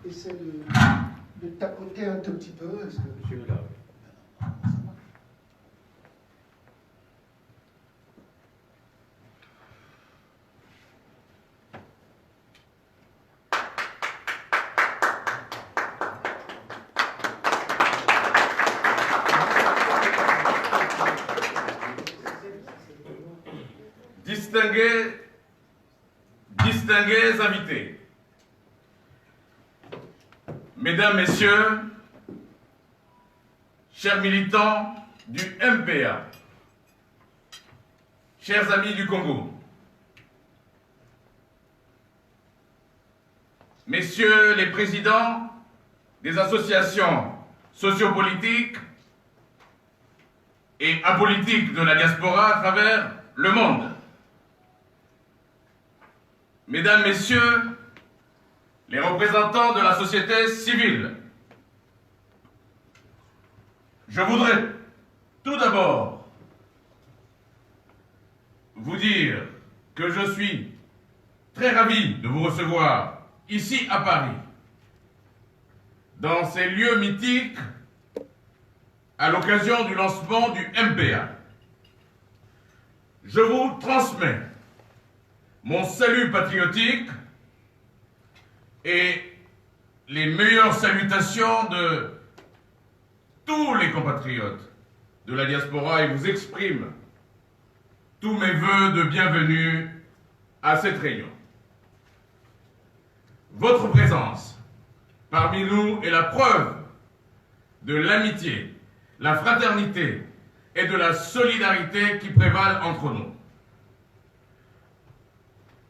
essaie de tapoter un tout petit peu. Monsieur là. Distingués invités, Mesdames, Messieurs, chers militants du MPA, chers amis du Congo, Messieurs les présidents des associations sociopolitiques et apolitiques de la diaspora à travers le monde, Mesdames, Messieurs, les représentants de la société civile, je voudrais tout d'abord vous dire que je suis très ravi de vous recevoir ici à Paris, dans ces lieux mythiques, à l'occasion du lancement du MPA. Je vous transmets mon salut patriotique et les meilleures salutations de tous les compatriotes de la diaspora et vous exprime tous mes vœux de bienvenue à cette réunion. Votre présence parmi nous est la preuve de l'amitié, la fraternité et de la solidarité qui prévalent entre nous.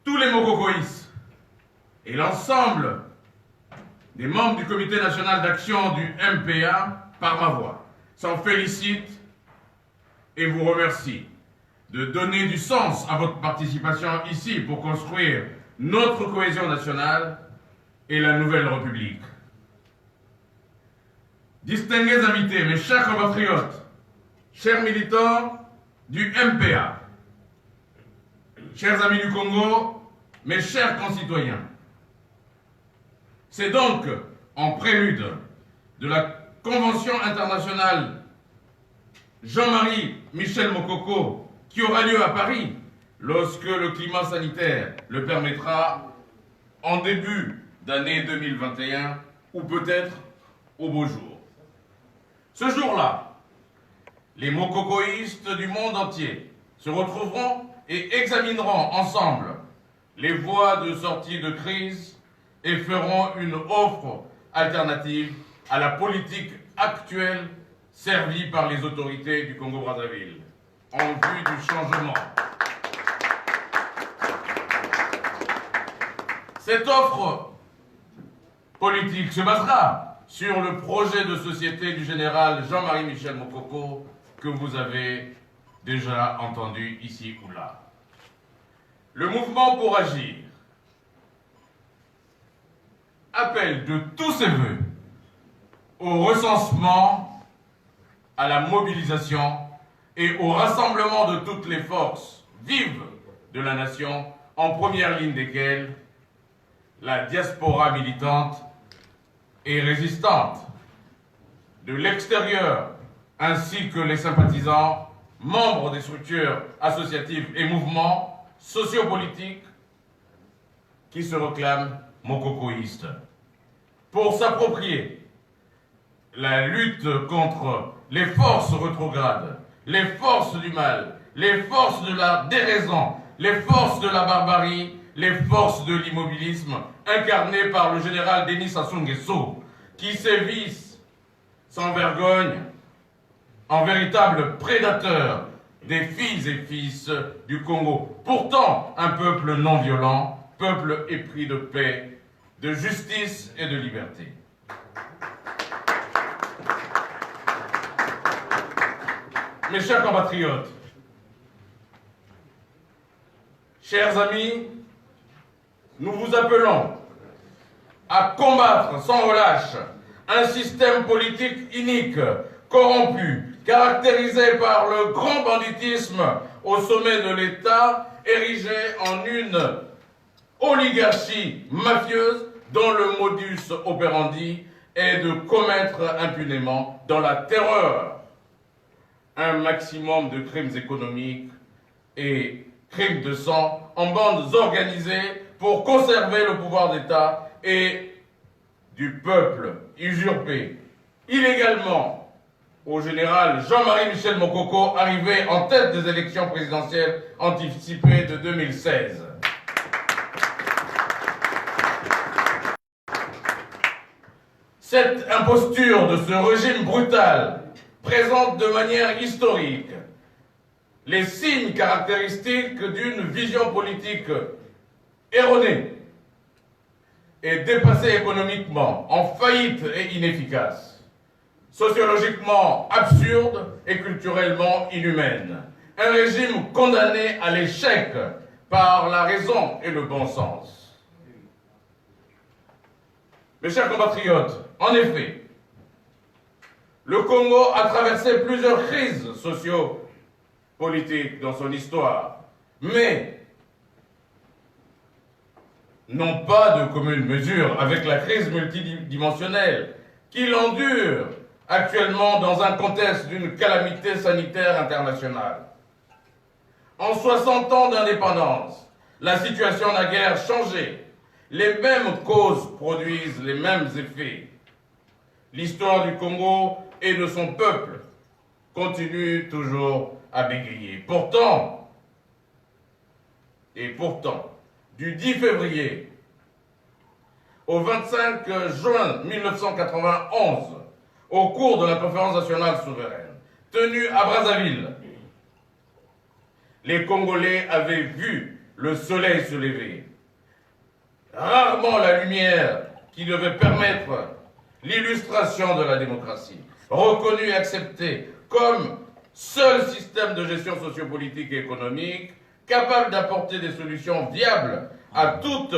Tous les Mokokoïs et l'ensemble des membres du Comité national d'action du MPA, par ma voix, s'en félicitent et vous remercient de donner du sens à votre participation ici pour construire notre cohésion nationale et la nouvelle République. Distingués invités, mes chers compatriotes, chers militants du MPA, chers amis du Congo, mes chers concitoyens, c'est donc en prélude de la Convention internationale Jean-Marie Michel Mokoko qui aura lieu à Paris lorsque le climat sanitaire le permettra en début d'année 2021 ou peut-être au beau jour. Ce jour-là, les mokokoïstes du monde entier se retrouveront et examineront ensemble les voies de sortie de crise et feront une offre alternative à la politique actuelle servie par les autorités du Congo-Brazzaville en vue du changement. Cette offre politique se basera sur le projet de société du général Jean-Marie Michel Mokoko que vous avez déjà entendu ici ou là. Le mouvement pour agir appelle de tous ses voeux au recensement, à la mobilisation et au rassemblement de toutes les forces vives de la nation, en première ligne desquelles la diaspora militante et résistante, de l'extérieur ainsi que les sympathisants, membres des structures associatives et mouvements sociopolitiques qui se réclament mokokoïstes, pour s'approprier la lutte contre les forces rétrogrades, les forces du mal, les forces de la déraison, les forces de la barbarie, les forces de l'immobilisme incarnées par le général Denis Sassou Nguesso, qui sévissent sans vergogne en véritable prédateur des filles et fils du Congo. Pourtant, un peuple non violent, peuple épris de paix, de justice et de liberté. Mes chers compatriotes, chers amis, nous vous appelons à combattre sans relâche un système politique inique, corrompu, caractérisé par le grand banditisme au sommet de l'État, érigé en une oligarchie mafieuse dont le modus operandi est de commettre impunément, dans la terreur, un maximum de crimes économiques et crimes de sang en bandes organisées pour conserver le pouvoir d'État et du peuple usurpé illégalement au général Jean-Marie Michel Mokoko, arrivé en tête des élections présidentielles anticipées de 2016. Cette imposture de ce régime brutal présente de manière historique les signes caractéristiques d'une vision politique erronée et dépassée économiquement, en faillite et inefficace, sociologiquement absurde et culturellement inhumaine. Un régime condamné à l'échec par la raison et le bon sens. Mes chers compatriotes, en effet, le Congo a traversé plusieurs crises socio-politiques dans son histoire, mais non pas de commune mesure avec la crise multidimensionnelle qu'il endure actuellement dans un contexte d'une calamité sanitaire internationale. En 60 ans d'indépendance, la situation n'a guère changé. Les mêmes causes produisent les mêmes effets. L'histoire du Congo et de son peuple continue toujours à bégayer. Pourtant, du 10 février au 25 juin 1991, au cours de la conférence nationale souveraine, tenue à Brazzaville, les Congolais avaient vu le soleil se lever. Rarement la lumière qui devait permettre l'illustration de la démocratie, reconnue et acceptée comme seul système de gestion sociopolitique et économique capable d'apporter des solutions viables à toutes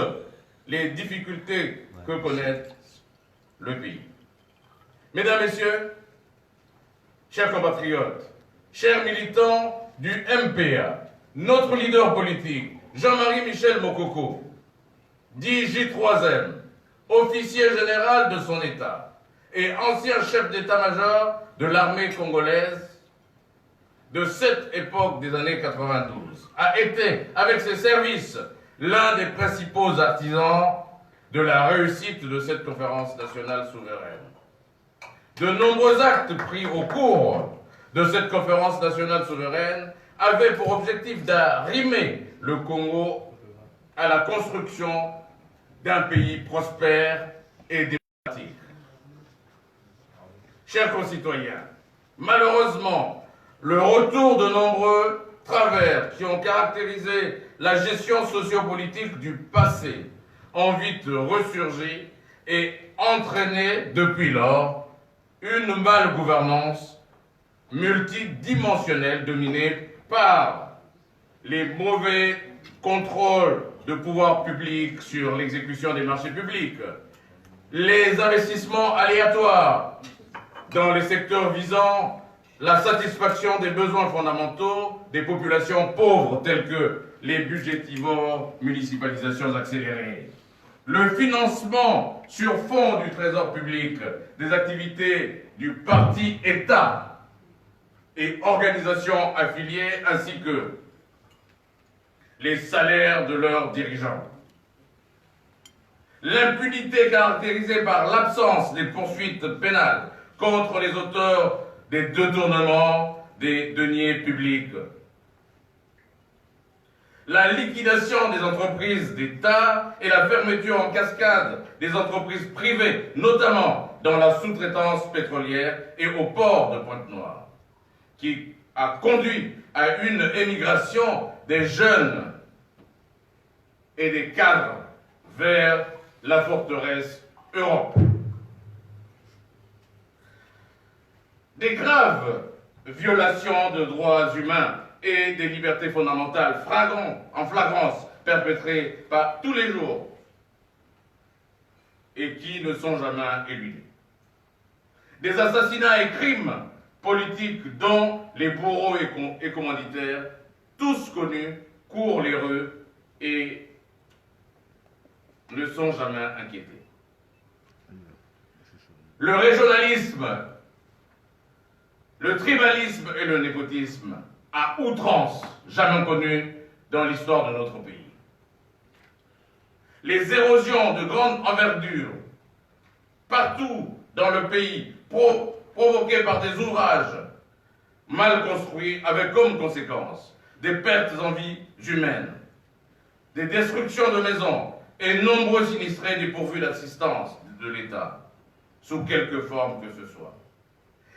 les difficultés que connaît le pays. Mesdames, Messieurs, chers compatriotes, chers militants du MPA, notre leader politique, Jean-Marie Michel Mokoko, dit J3M, officier général de son État et ancien chef d'état-major de l'armée congolaise de cette époque des années 92, a été, avec ses services, l'un des principaux artisans de la réussite de cette conférence nationale souveraine. De nombreux actes pris au cours de cette conférence nationale souveraine avaient pour objectif d'arrimer le Congo à la construction d'un pays prospère et démocratique. Chers concitoyens, malheureusement, le retour de nombreux travers qui ont caractérisé la gestion sociopolitique du passé ont vite ressurgi et entraîné depuis lors une malgouvernance multidimensionnelle dominée par les mauvais contrôles de pouvoir public sur l'exécution des marchés publics, les investissements aléatoires dans les secteurs visant la satisfaction des besoins fondamentaux des populations pauvres telles que les budgétivores, municipalisations accélérées, le financement sur fonds du trésor public des activités du parti État et organisations affiliées ainsi que les salaires de leurs dirigeants. L'impunité caractérisée par l'absence des poursuites pénales contre les auteurs des détournements des deniers publics. La liquidation des entreprises d'État et la fermeture en cascade des entreprises privées, notamment dans la sous-traitance pétrolière et au port de Pointe-Noire, qui a conduit à une émigration des jeunes et des cadres vers la forteresse Europe. Des graves violations de droits humains et des libertés fondamentales en flagrance perpétrées par tous les jours et qui ne sont jamais éludés. Des assassinats et crimes politiques dont les bourreaux et commanditaires, tous connus, courent les rues et ne sont jamais inquiétés. Le régionalisme, le tribalisme et le népotisme à outrance, jamais connus dans l'histoire de notre pays. Les érosions de grande envergure partout dans le pays, provoquées par des ouvrages mal construits, avec comme conséquence des pertes en vies humaines, des destructions de maisons et nombreux sinistrés dépourvus d'assistance de l'État, sous quelque forme que ce soit.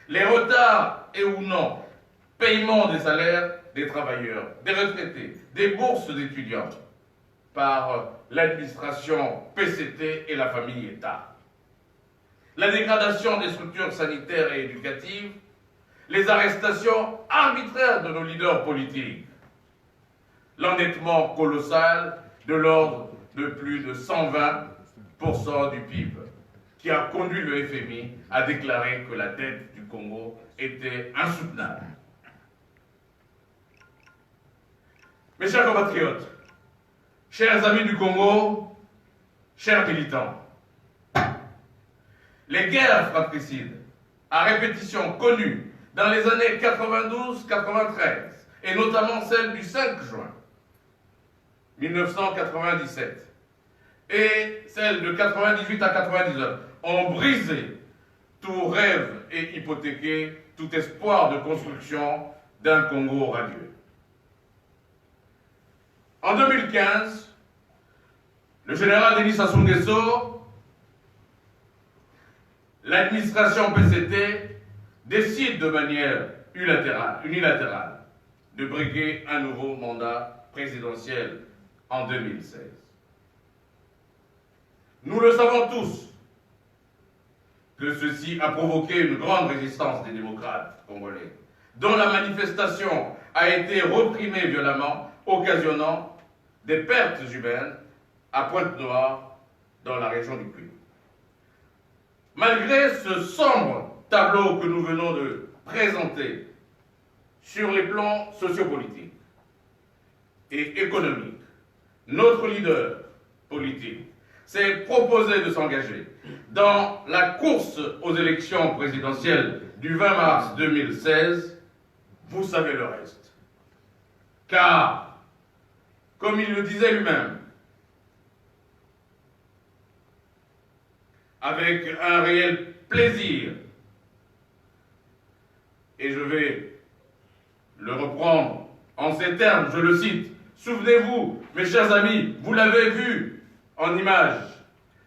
Les retards et ou non, paiement des salaires des travailleurs, des retraités, des bourses d'étudiants par l'administration PCT et la famille État. La dégradation des structures sanitaires et éducatives, les arrestations arbitraires de nos leaders politiques, l'endettement colossal de l'ordre de plus de 120% du PIB, qui a conduit le FMI à déclarer que la dette du Congo était insoutenable. Mes chers compatriotes, chers amis du Congo, chers militants, les guerres fratricides à répétition connues dans les années 92-93, et notamment celle du 5 juin 1997, et celle de 98 à 99, ont brisé tout rêve et hypothéqué tout espoir de construction d'un Congo radieux. En 2015, le général Denis Sassou Nguesso, l'administration PCT, décide de manière unilatérale de briguer un nouveau mandat présidentiel en 2016. Nous le savons tous que ceci a provoqué une grande résistance des démocrates congolais, dont la manifestation a été reprimée violemment, occasionnant des pertes humaines à Pointe-Noire, dans la région du Puy. Malgré ce sombre tableau que nous venons de présenter sur les plans sociopolitiques et économiques, notre leader politique s'est proposé de s'engager dans la course aux élections présidentielles du 20 mars 2016. Vous savez le reste. Car, comme il le disait lui-même, avec un réel plaisir, et je vais le reprendre en ces termes, je le cite, « Souvenez-vous, mes chers amis, vous l'avez vu en image,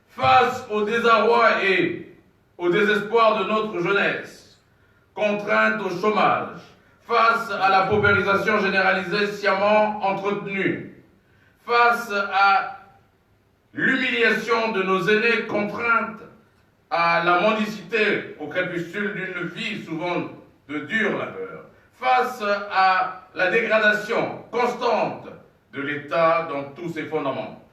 face au désarroi et au désespoir de notre jeunesse, contrainte au chômage, face à la paupérisation généralisée sciemment entretenue, face à l'humiliation de nos aînés contraintes à la mendicité au crépuscule d'une vie souvent de dur labeur, face à la dégradation constante de l'État dans tous ses fondements,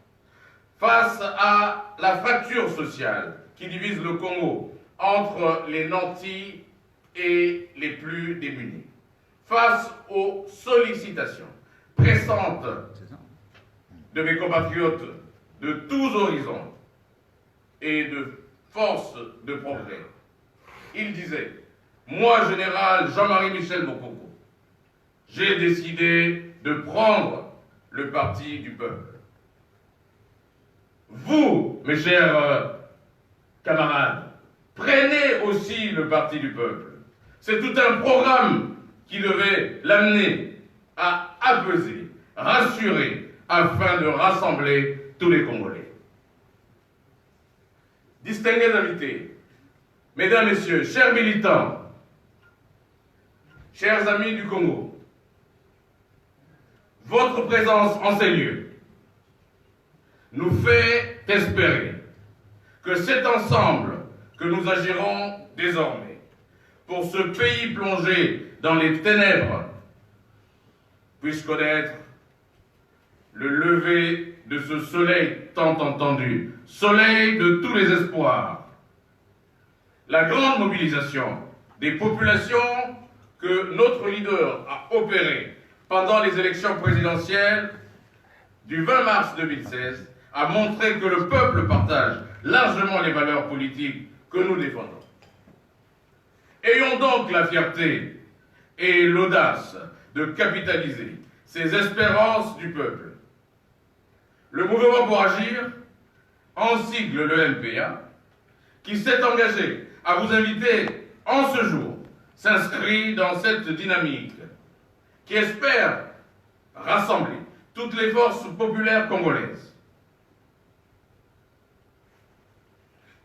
face à la fracture sociale qui divise le Congo entre les nantis et les plus démunis, face aux sollicitations pressantes de mes compatriotes de tous horizons et de force de progrès. Il disait, moi, général Jean-Marie Michel Mokoko, j'ai décidé de prendre le parti du peuple. Vous, mes chers camarades, prenez aussi le parti du peuple. C'est tout un programme qui devait l'amener à apaiser, rassurer, afin de rassembler tous les Congolais. Distingués invités, mesdames, messieurs, chers militants, chers amis du Congo, votre présence en ces lieux nous fait espérer que c'est ensemble que nous agirons désormais pour ce pays plongé dans les ténèbres puisse connaître le lever de ce soleil tant entendu, soleil de tous les espoirs. La grande mobilisation des populations que notre leader a opérée pendant les élections présidentielles du 20 mars 2016 a montré que le peuple partage largement les valeurs politiques que nous défendons. Ayons donc la fierté et l'audace de capitaliser ces espérances du peuple. Le mouvement pour agir, en sigle le MPA, qui s'est engagé à vous inviter en ce jour, s'inscrit dans cette dynamique qui espère rassembler toutes les forces populaires congolaises,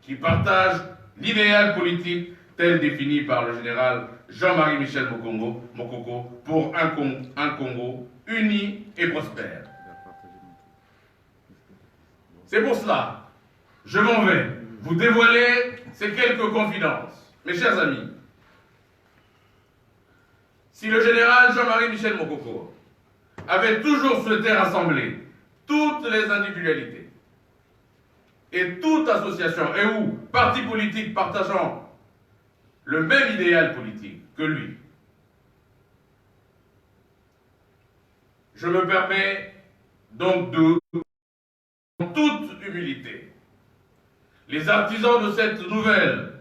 qui partagent l'idéal politique tel défini par le général Jean-Marie Michel Mokoko pour un Congo uni et prospère. C'est pour cela, je m'en vais vous dévoiler ces quelques confidences. Mes chers amis, si le général Jean-Marie Michel Mokoko avait toujours souhaité rassembler toutes les individualités et toute association et ou parti politique partageant le même idéal politique que lui, je me permets donc de, en toute humilité, les artisans de cette nouvelle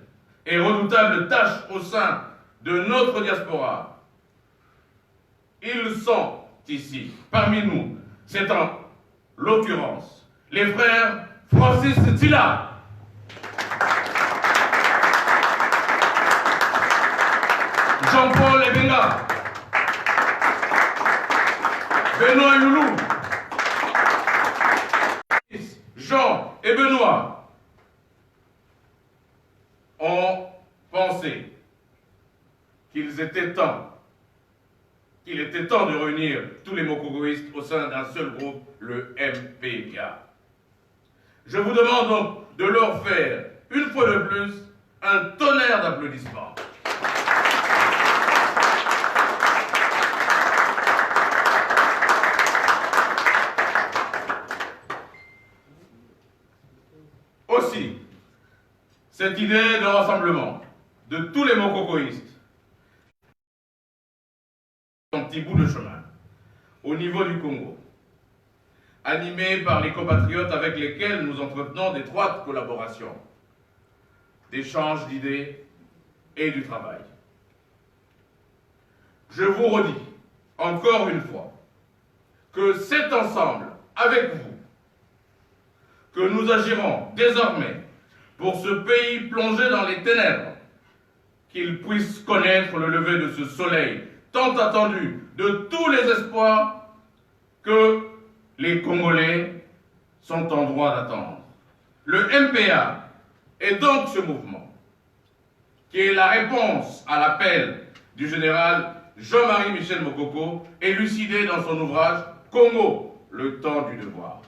et redoutable tâche au sein de notre diaspora. Ils sont ici, parmi nous. C'est en l'occurrence les frères Francis Tila, Jean-Paul Ebenga, Benoît Youlou, Jean et Benoît ont pensé qu'il était temps de réunir tous les mokogoïstes au sein d'un seul groupe, le MPA. Je vous demande donc de leur faire, une fois de plus, un tonnerre d'applaudissements. Aussi, cette idée de rassemblement de tous les mokogoïstes, un petit bout de chemin, au niveau du Congo, animé par les compatriotes avec lesquels nous entretenons d'étroites collaborations, d'échanges d'idées et du travail. Je vous redis encore une fois que c'est ensemble, avec vous, que nous agirons désormais pour ce pays plongé dans les ténèbres, qu'il puisse connaître le lever de ce soleil tant attendu de tous les espoirs que les Congolais sont en droit d'attendre. Le MPA est donc ce mouvement qui est la réponse à l'appel du général Jean-Marie Michel Mokoko, élucidé dans son ouvrage « Congo, le temps du devoir ».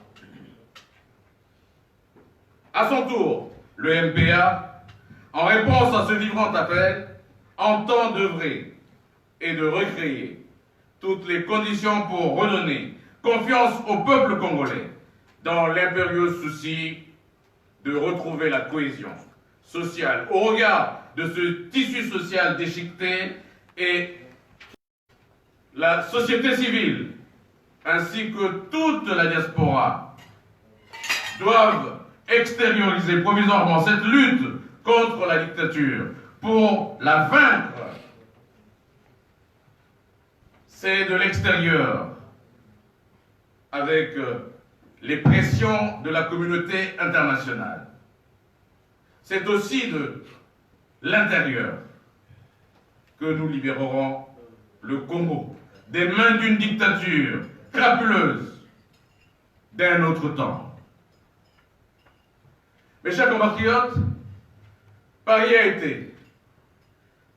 À son tour, le MPA, en réponse à ce vibrant appel, entend d'œuvrer et de recréer toutes les conditions pour redonner confiance au peuple congolais dans l'impérieux souci de retrouver la cohésion sociale au regard de ce tissu social déchiqueté, et la société civile ainsi que toute la diaspora doivent extérioriser provisoirement cette lutte contre la dictature pour la vaincre. C'est de l'extérieur, avec les pressions de la communauté internationale. C'est aussi de l'intérieur que nous libérerons le Congo des mains d'une dictature crapuleuse d'un autre temps. Mes chers compatriotes, Paris a été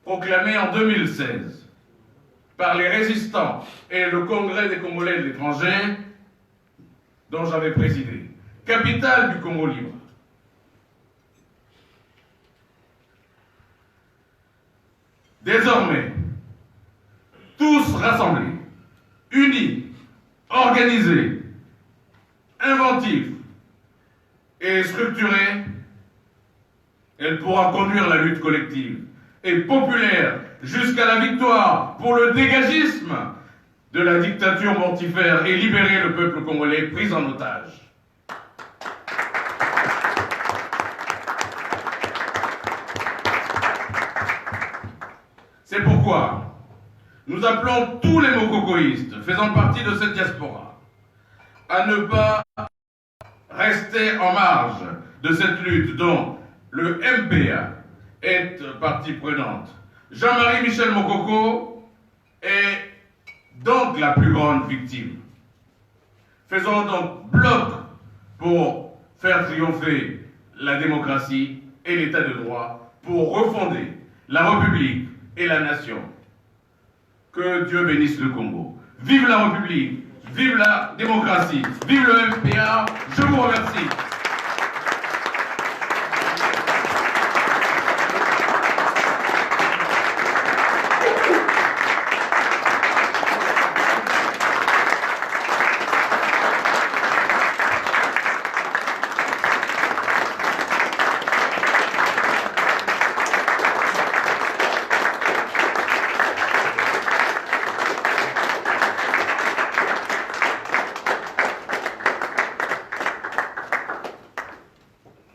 proclamé en 2016 par les résistants et le Congrès des Congolais de l'étranger, dont j'avais présidé, capitale du Congo libre. Désormais, tous rassemblés, unis, organisés, inventifs et structurés, elle pourra conduire la lutte collective et populaire jusqu'à la victoire pour le dégagisme de la dictature mortifère et libérer le peuple congolais pris en otage. C'est pourquoi nous appelons tous les mokokoïstes faisant partie de cette diaspora à ne pas rester en marge de cette lutte dont le MPA est partie prenante. Jean-Marie Michel Mokoko est donc la plus grande victime. Faisons donc bloc pour faire triompher la démocratie et l'état de droit, pour refonder la République et la nation. Que Dieu bénisse le Congo. Vive la République, vive la démocratie, vive le MPA. Je vous remercie.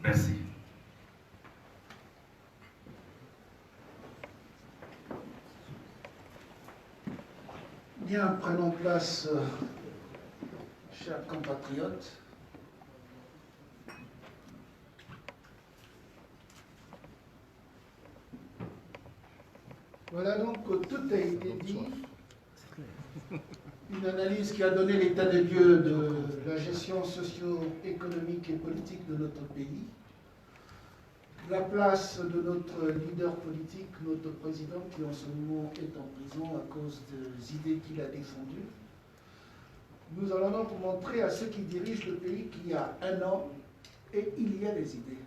Merci. Bien, prenons place, chers compatriotes. Voilà donc que tout a été dit. Une analyse qui a donné l'état des lieux de la gestion socio-économique et politique de notre pays. La place de notre leader politique, notre président, qui en ce moment est en prison à cause des idées qu'il a défendues. Nous allons donc montrer à ceux qui dirigent le pays qu'il y a un homme et il y a des idées.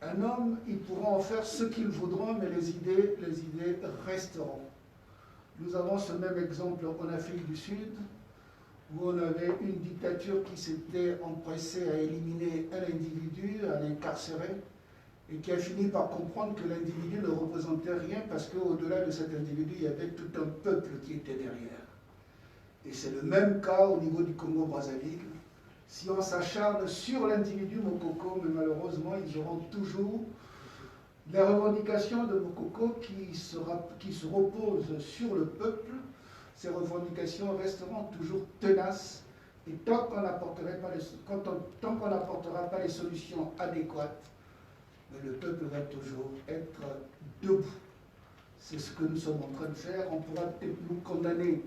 Un homme, ils pourront en faire ce qu'ils voudront, mais les idées resteront. Nous avons ce même exemple en Afrique du Sud, où on avait une dictature qui s'était empressée à éliminer un individu, à l'incarcérer, et qui a fini par comprendre que l'individu ne représentait rien parce qu'au-delà de cet individu, il y avait tout un peuple qui était derrière. Et c'est le même cas au niveau du Congo-Brazzaville. Si on s'acharne sur l'individu Mokoko, mais malheureusement, ils auront toujours les revendications de Mokoko qui se reposent sur le peuple. Ces revendications resteront toujours tenaces et tant qu'on n'apportera pas les solutions adéquates, le peuple va toujours être debout. C'est ce que nous sommes en train de faire. On pourra peut-être nous condamner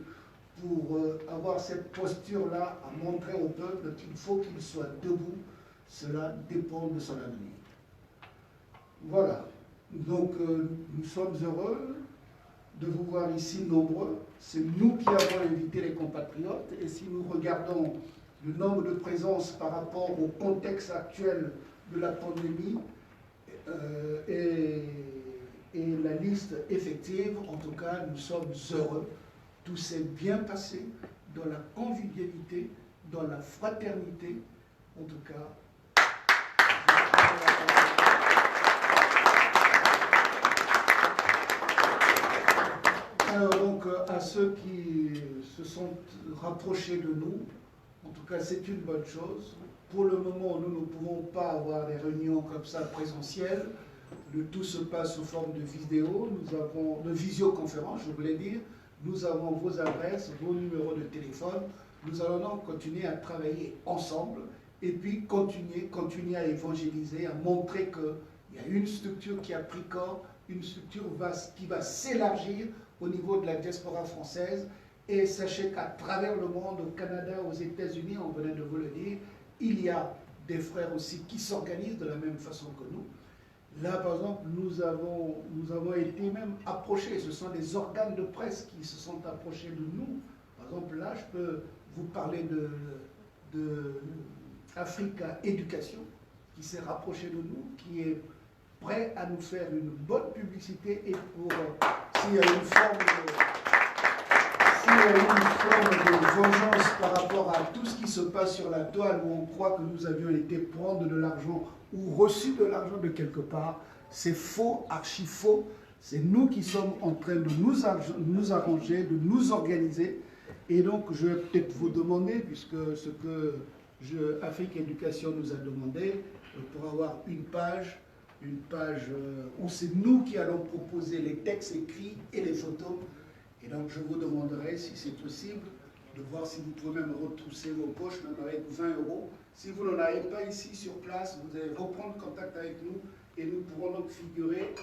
pour avoir cette posture-là à montrer au peuple qu'il faut qu'il soit debout. Cela dépend de son avenir. Voilà. Donc nous sommes heureux de vous voir ici nombreux. C'est nous qui avons invité les compatriotes. Et si nous regardons le nombre de présences par rapport au contexte actuel de la pandémie et la liste effective, en tout cas, nous sommes heureux. Tout s'est bien passé dans la convivialité, dans la fraternité. En tout cas, alors donc à ceux qui se sont rapprochés de nous, en tout cas c'est une bonne chose. Pour le moment, nous ne pouvons pas avoir des réunions comme ça présentielles. Le tout se passe sous forme de vidéo, de visioconférence, je voulais dire. Nous avons vos adresses, vos numéros de téléphone. Nous allons donc continuer à travailler ensemble et puis continuer à évangéliser, à montrer qu'il y a une structure qui a pris corps, une structure qui va s'élargir au niveau de la diaspora française. Et sachez qu'à travers le monde, au Canada, aux États-Unis, on venait de vous le dire, il y a des frères aussi qui s'organisent de la même façon que nous. Là, par exemple, nous avons été même approchés. Ce sont des organes de presse qui se sont approchés de nous. Par exemple, là, je peux vous parler de Africa Éducation, qui s'est rapproché de nous, qui est prêt à nous faire une bonne publicité et pour s'il y a une forme de vengeance par rapport à tout ce qui se passe sur la toile où on croit que nous avions été prendre de l'argent ou reçu de l'argent de quelque part, c'est faux, archi faux. C'est nous qui sommes en train de nous arranger, de nous organiser. Et donc, je vais peut-être vous demander, puisque ce que Afrique Éducation nous a demandé, pour avoir une page une page où c'est nous qui allons proposer les textes écrits et les photos. Et donc je vous demanderai, si c'est possible, de voir si vous pouvez même retrousser vos poches, même avec 20 €. Si vous n'en avez pas ici sur place, vous allez reprendre contact avec nous et nous pourrons donc figurer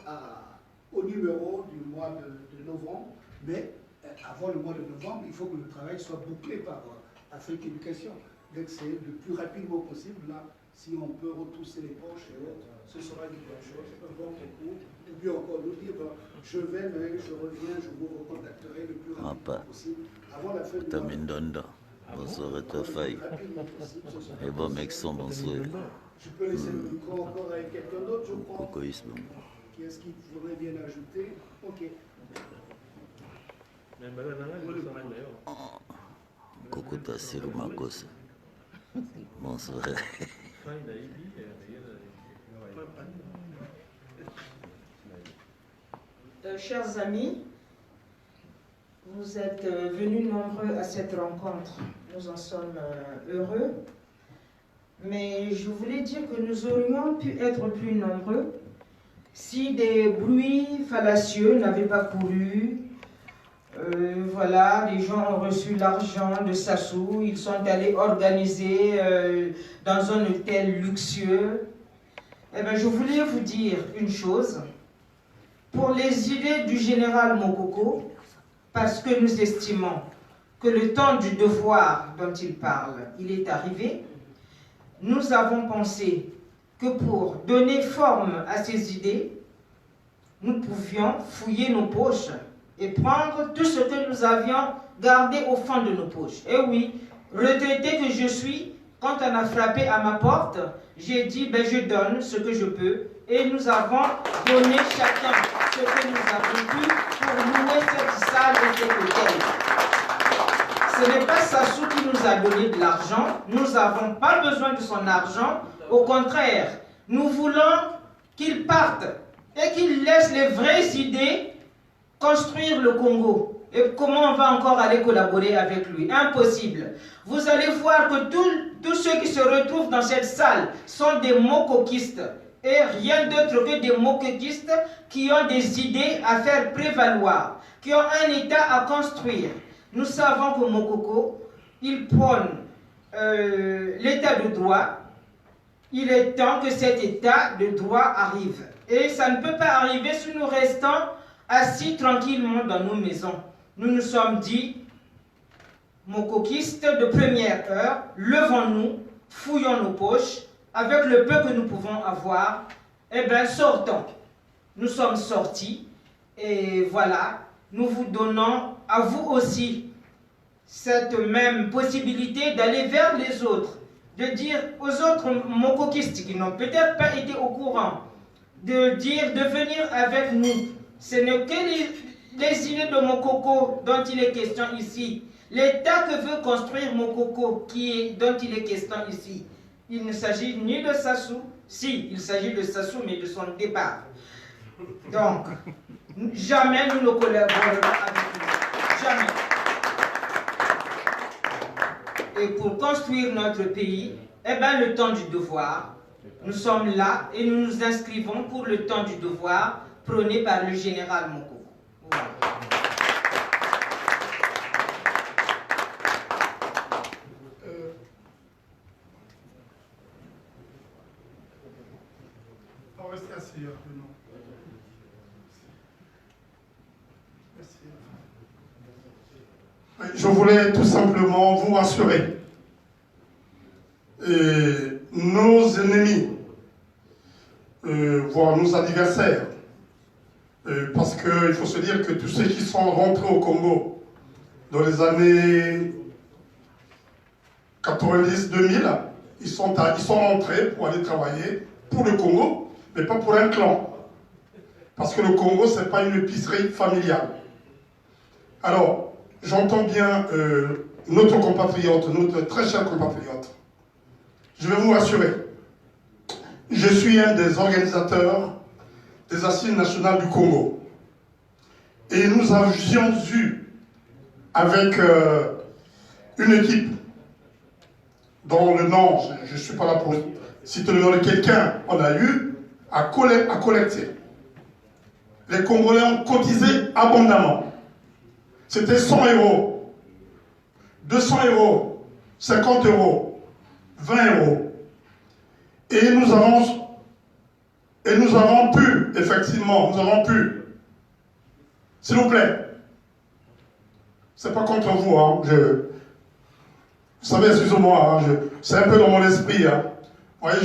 au numéro du mois de novembre. Mais avant le mois de novembre, il faut que le travail soit bouclé par Afrique Éducation. Donc c'est le plus rapidement possible. Là, si on peut retrousser les poches et autres, ce sera une bonne chose, un bon concours. Et puis encore nous dire, je vais, mais je reviens, je vous recontacterai le plus rapidement possible avant la fin du mois. Bonsoir, ta faille. Et bon, mec, bonsoir. Je peux laisser le micro encore avec quelqu'un d'autre, je crois. Cocoïsme. Qui est-ce qu'il faudrait bien ajouter? Ok. Kokota Sirumakos. Bonsoir. Chers amis, vous êtes venus nombreux à cette rencontre. Nous en sommes heureux. Mais je voulais dire que nous aurions pu être plus nombreux si des bruits fallacieux n'avaient pas couru. Voilà, les gens ont reçu l'argent de Sassou, ils sont allés organiser dans un hôtel luxueux. Eh bien, je voulais vous dire une chose. Pour les idées du général Mokoko, parce que nous estimons que le temps du devoir dont il parle, il est arrivé, nous avons pensé que pour donner forme à ces idées, nous pouvions fouiller nos poches et prendre tout ce que nous avions gardé au fond de nos poches. Et oui, retraité que je suis, quand on a frappé à ma porte, j'ai dit, ben, je donne ce que je peux. Et nous avons donné chacun ce que nous avons pu pour louer cette salle et cet hôtel. Ce n'est pas Sassou qui nous a donné de l'argent. Nous n'avons pas besoin de son argent. Au contraire, nous voulons qu'il parte et qu'il laisse les vraies idées construire le Congo. Et comment on va encore aller collaborer avec lui? Impossible. Vous allez voir que tous ceux qui se retrouvent dans cette salle sont des mokokistes. Et rien d'autre que des mokokistes qui ont des idées à faire prévaloir, qui ont un État à construire. Nous savons que Mokoko, il prône l'État de droit. Il est temps que cet État de droit arrive. Et ça ne peut pas arriver si nous restons assis tranquillement dans nos maisons. Nous nous sommes dit, mokokistes de première heure, levons-nous, fouillons nos poches, avec le peu que nous pouvons avoir, eh bien sortons. Nous sommes sortis, et voilà, nous vous donnons à vous aussi cette même possibilité d'aller vers les autres, de dire aux autres mokokistes qui n'ont peut-être pas été au courant, de dire de venir avec nous. Ce n'est que les idées de Mokoko dont il est question ici. L'État que veut construire Mokoko dont il est question ici. Il ne s'agit ni de Sassou, si, il s'agit de Sassou, mais de son départ. Donc, jamais nous ne collaborerons avec lui. Jamais. Et pour construire notre pays, eh bien, le temps du devoir, nous sommes là et nous nous inscrivons pour le temps du devoir prôné par le général Mokoko. Voilà. On va rester assis, non. Je voulais tout simplement vous rassurer. Nos ennemis, voire nos adversaires, parce qu'il faut se dire que tous ceux qui sont rentrés au Congo dans les années 90-2000, ils sont rentrés pour aller travailler pour le Congo, mais pas pour un clan. Parce que le Congo, ce n'est pas une épicerie familiale. Alors, j'entends bien notre compatriote, notre très cher compatriote. Je vais vous rassurer. Je suis un des organisateurs des Assises nationales du Congo. Et nous avions eu, avec une équipe dans le Nord, je ne suis pas là pour citer le nom de quelqu'un, on a eu à collecter. Les Congolais ont cotisé abondamment. C'était 100 €, 200 €, 50 €, 20 €. Et nous avons pu, effectivement, s'il vous plaît, c'est pas contre vous, hein, vous savez, excusez-moi, hein, c'est un peu dans mon esprit. Hein. Vous voyez,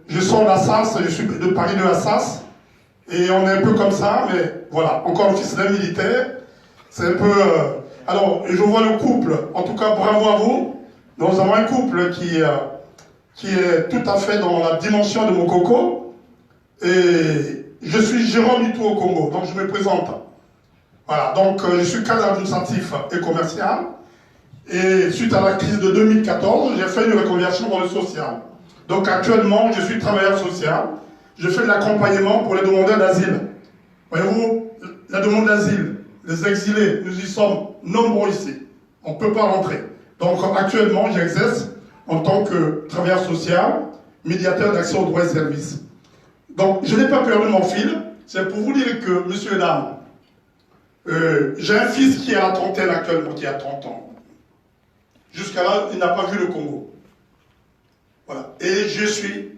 je sors d'Assas, je suis de Paris de Assas, et on est un peu comme ça, mais voilà, encore fils d'un militaire, c'est un peu... Alors, je vois le couple, en tout cas, bravo à vous. Nous avons un couple qui est tout à fait dans la dimension de Mokoko, et je suis Jérôme Itu au Congo, donc je me présente. Voilà, donc je suis cadre administratif et commercial, et suite à la crise de 2014, j'ai fait une reconversion dans le social. Donc actuellement, je suis travailleur social, je fais de l'accompagnement pour les demandeurs d'asile. Voyez-vous, la demande d'asile, les exilés, nous y sommes nombreux ici, on ne peut pas rentrer. Donc actuellement, j'exerce en tant que travailleur social, médiateur d'accès aux droits et services. Donc je n'ai pas perdu mon fil, c'est pour vous dire que, messieurs et dames, j'ai un fils qui est à la trentaine actuellement, qui a 30 ans. Jusqu'à là, il n'a pas vu le Congo. Voilà. Et je suis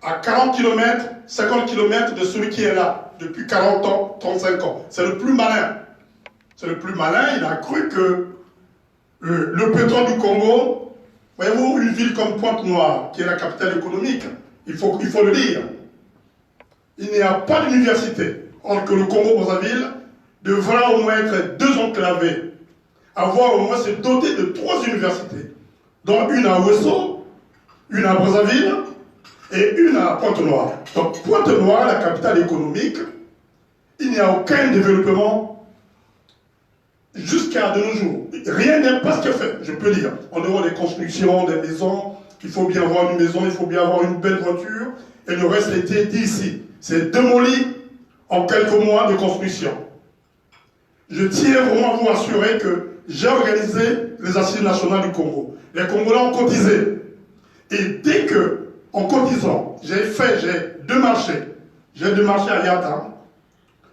à 40 km, 50 km de celui qui est là, depuis 40 ans, 35 ans. C'est le plus malin. C'est le plus malin, il a cru que le pétrole du Congo, voyez-vous, une ville comme Pointe-Noire, qui est la capitale économique, il faut le dire, il n'y a pas d'université. Or que le Congo-Brazzaville devra au moins être 2 enclavés, avoir au moins se doter de 3 universités, dont une à Ouesso, une à Brazzaville et une à Pointe-Noire. Donc Pointe-Noire, la capitale économique, il n'y a aucun développement jusqu'à de nos jours. Rien n'est pas ce qu'il fait, je peux dire. En dehors des constructions, des maisons, il faut bien avoir une maison, il faut bien avoir une belle voiture, et le reste a été dit ici. C'est démoli en quelques mois de construction. Je tiens vraiment à vous assurer que j'ai organisé les assises nationales du Congo. Les Congolais ont cotisé. Et dès que, en cotisant, j'ai 2 marchés. J'ai 2 marchés à Yata.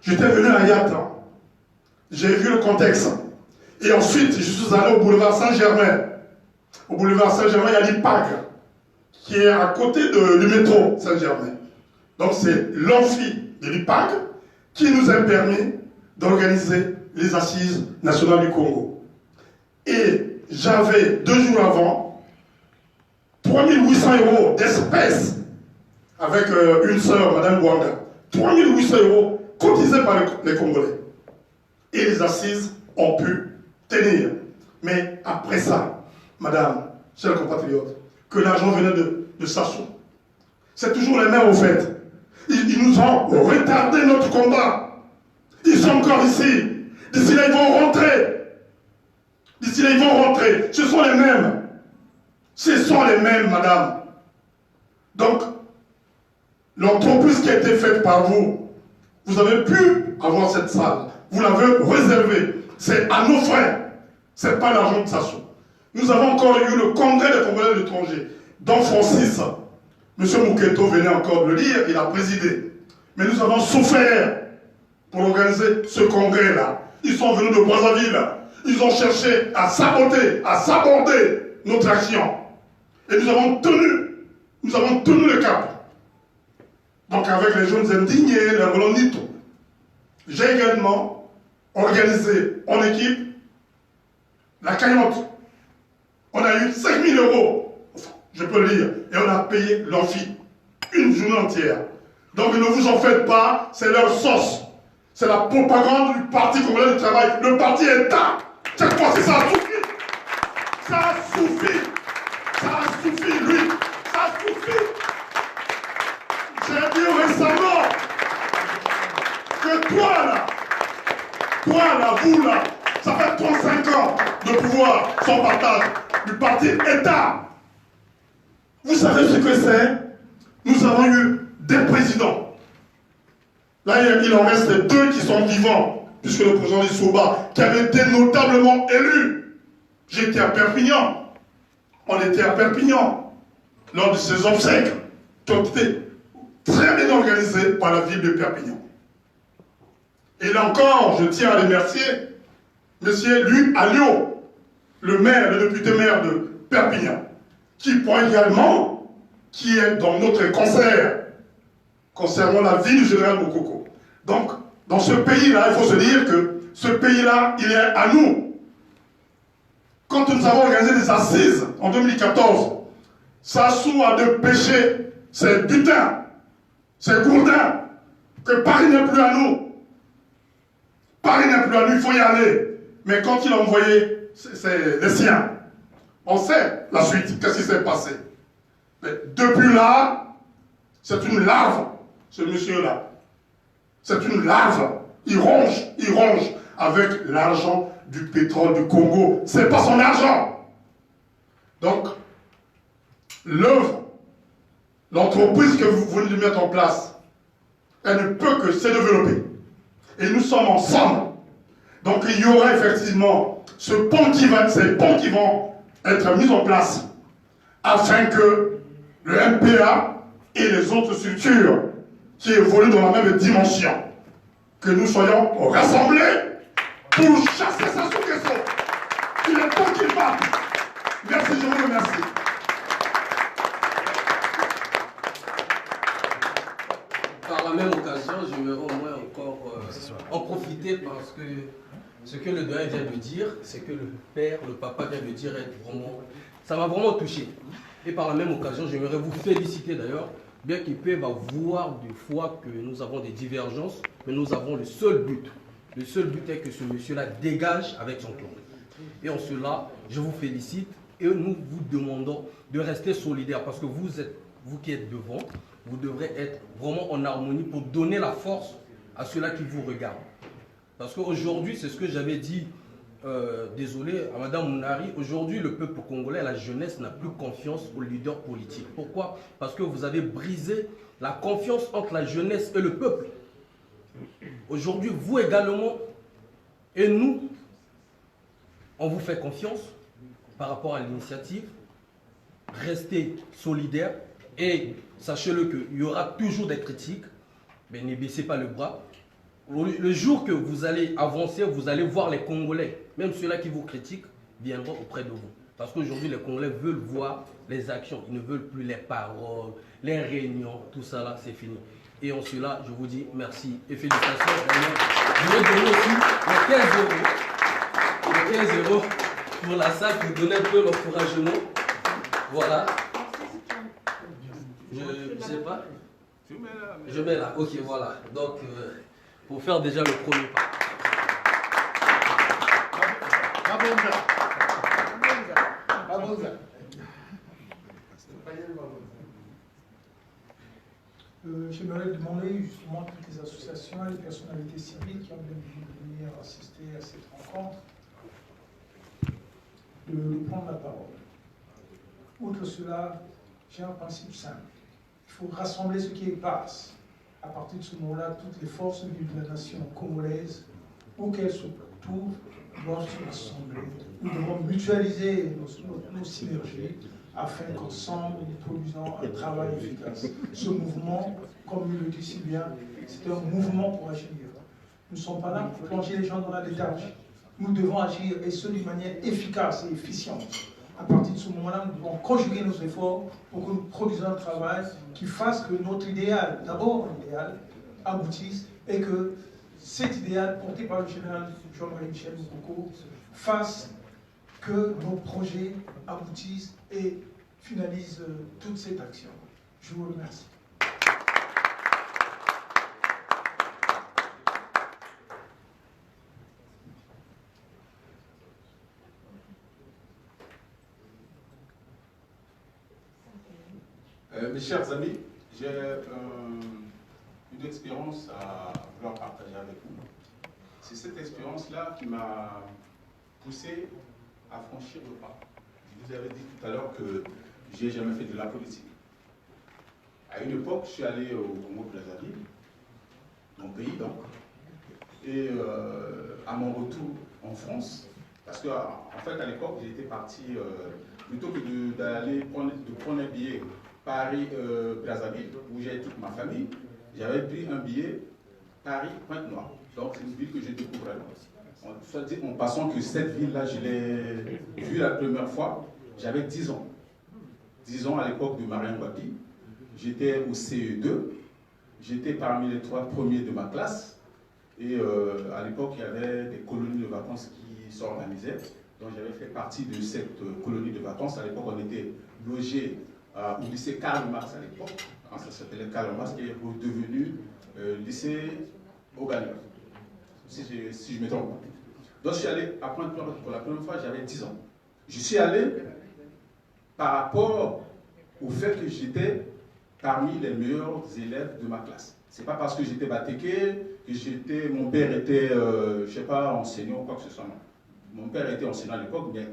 J'étais venu à Yata. J'ai vu le contexte. Et ensuite, je suis allé au boulevard Saint-Germain. Au boulevard Saint-Germain, il y a l'IPAC, qui est à côté du métro Saint-Germain. Donc c'est l'amphi de l'IPAC qui nous a permis d'organiser les assises nationales du Congo. Et j'avais 2 jours avant 3 800 € d'espèces avec une sœur, Madame Gwanga. 3 800 € cotisés par les Congolais. Et les assises ont pu tenir. Mais après ça, Madame, chers compatriotes, que l'argent venait de Sassou. C'est toujours les mêmes au fait. Ils nous ont retardé notre combat. Ils sont encore ici. D'ici là, ils vont rentrer. D'ici là, ils vont rentrer. Ce sont les mêmes. Ce sont les mêmes, madame. Donc, l'entreprise qui a été faite par vous, vous avez pu avoir cette salle. Vous l'avez réservée. C'est à nos frais. Ce n'est pas l'argent de Sassou. Nous avons encore eu le congrès des Congolais de l'étranger, dont Francis, M. Mouketo venait encore de le dire, il a présidé. Mais nous avons souffert pour organiser ce congrès-là. Ils sont venus de Brazzaville. Ils ont cherché à saboter, à saborder notre action. Et nous avons tenu le cap. Donc avec les jeunes indignés, les Rolonito, j'ai également organisé en équipe la cagnotte. On a eu 5 000 €, je peux le dire, et on a payé l'amphi une journée entière. Donc ne vous en faites pas, c'est leur sauce. C'est la propagande du Parti congolais du travail. Le parti est là. Chaque fois, ça a suffi. Ça a suffi. Ça a suffi, lui. Ça a suffi. J'ai dit récemment que toi là, vous là, ça fait 35 ans de pouvoir sans partage du parti État. Vous savez ce que c'est? Nous avons eu des présidents. Là, il en reste 2 qui sont vivants, puisque le président Lissouba, qui avait été notablement élu, j'étais à Perpignan. On était à Perpignan, lors de ces obsèques qui ont été très bien organisé par la ville de Perpignan. Et là encore, je tiens à remercier M. Luc Alliot, le maire, le député maire de Perpignan, qui prend également, qui est dans notre concert concernant la vie du général Mokoko. Donc, dans ce pays-là, il faut se dire que ce pays-là, il est à nous. Quand nous avons organisé des assises en 2014, Sassou a de péché, c'est butin, c'est gourdin, que Paris n'est plus à nous. Paris n'est plus à nous, il faut y aller. Mais quand il a envoyé les siens, on sait la suite, qu'est-ce qui s'est passé. Mais depuis là, c'est une larve, ce monsieur-là. C'est une larve. Il ronge avec l'argent du pétrole du Congo. Ce n'est pas son argent. Donc, l'œuvre, l'entreprise que vous venez de mettre en place, elle ne peut que se développer. Et nous sommes ensemble. Donc, il y aura effectivement ces ponts qui vont être mis en place afin que le MPA et les autres structures qui évoluent dans la même dimension, que nous soyons rassemblés pour chasser sa sous-question. Il est temps qu'il parte. Merci, je vous remercie. Par la même occasion, j'aimerais au moins encore en profiter parce que ce que le doyen vient de dire, c'est que le père, le papa vient de dire, ça m'a vraiment touché. Et par la même occasion, j'aimerais vous féliciter d'ailleurs, bien qu'ils peuvent avoir des fois que nous avons des divergences, mais nous avons le seul but. Le seul but est que ce monsieur-là dégage avec son clan. Et en cela, je vous félicite et nous vous demandons de rester solidaires parce que vous qui êtes devant, vous devrez être vraiment en harmonie pour donner la force à ceux-là qui vous regardent. Parce qu'aujourd'hui, c'est ce que j'avais dit, désolé, à Mme Mounari, aujourd'hui, le peuple congolais, la jeunesse n'a plus confiance aux leaders politiques. Pourquoi? Parce que vous avez brisé la confiance entre la jeunesse et le peuple. Aujourd'hui, vous également, et nous, on vous fait confiance par rapport à l'initiative. Restez solidaires et sachez-le qu'il y aura toujours des critiques, mais ne baissez pas le bras. Le jour que vous allez avancer, vous allez voir les Congolais, même ceux-là qui vous critiquent, viendront auprès de vous. Parce qu'aujourd'hui, les Congolais veulent voir les actions. Ils ne veulent plus les paroles, les réunions, tout ça là, c'est fini. Et en cela, je vous dis merci et félicitations. Je vais donner aussi les 15 euros pour la salle pour donner un peu l'encouragement. Voilà. Je ne sais pas. Je mets là. Ok, voilà. Donc, pour faire déjà le premier pas. J'aimerais demander justement à toutes les associations et les personnalités civiles qui ont bien voulu venir assister à cette rencontre de prendre la parole. Outre cela, j'ai un principe simple. Il faut rassembler ce qui est passe. À partir de ce moment-là, toutes les forces vives de la nation congolaise, où qu'elles se trouvent, doivent se rassembler. Nous devons mutualiser nos synergies afin qu'ensemble, nous produisons un travail efficace. Ce mouvement, comme il le dit si bien, c'est un mouvement pour agir. Nous ne sommes pas là pour plonger les gens dans la léthargie. Nous devons agir, et ce d'une manière efficace et efficiente. À partir de ce moment-là, nous devons conjuguer nos efforts pour que nous produisions un travail qui fasse que notre idéal, d'abord l'idéal, aboutisse et que cet idéal porté par le général Jean-Marie Michel Mokoko fasse que nos projets aboutissent et finalisent toute cette action. Je vous remercie. Mes chers amis, j'ai une expérience à vouloir partager avec vous. C'est cette expérience-là qui m'a poussé à franchir le pas. Je vous avais dit tout à l'heure que je n'ai jamais fait de la politique. À une époque, je suis allé au Congo-Brazzaville, mon pays donc, et à mon retour en France, parce qu'en fait à l'époque j'étais parti, plutôt que d'aller prendre un billet Paris-Brazzaville, où j'ai toute ma famille. J'avais pris un billet Paris-Pointe-Noire. Donc c'est une ville que je découvre là. Soit dit en passant que cette ville-là, je l'ai vue la première fois, j'avais 10 ans. 10 ans à l'époque de Mariam Babi. J'étais au CE2. J'étais parmi les 3 premiers de ma classe. Et à l'époque, il y avait des colonies de vacances qui s'organisaient. Donc j'avais fait partie de cette colonie de vacances. À l'époque, on était logé au lycée Karl Marx à l'époque. Ça s'appelait Karl Marx, qui est devenu lycée Augalien, si je me trompe pas. Donc je suis allé à Pointe-Noire pour la première fois, j'avais 10 ans. Je suis allé par rapport au fait que j'étais parmi les meilleurs élèves de ma classe. C'est pas parce que j'étais batéqué, que mon père était, je sais pas, enseignant ou quoi que ce soit. Non. Mon père était enseignant à l'époque, mais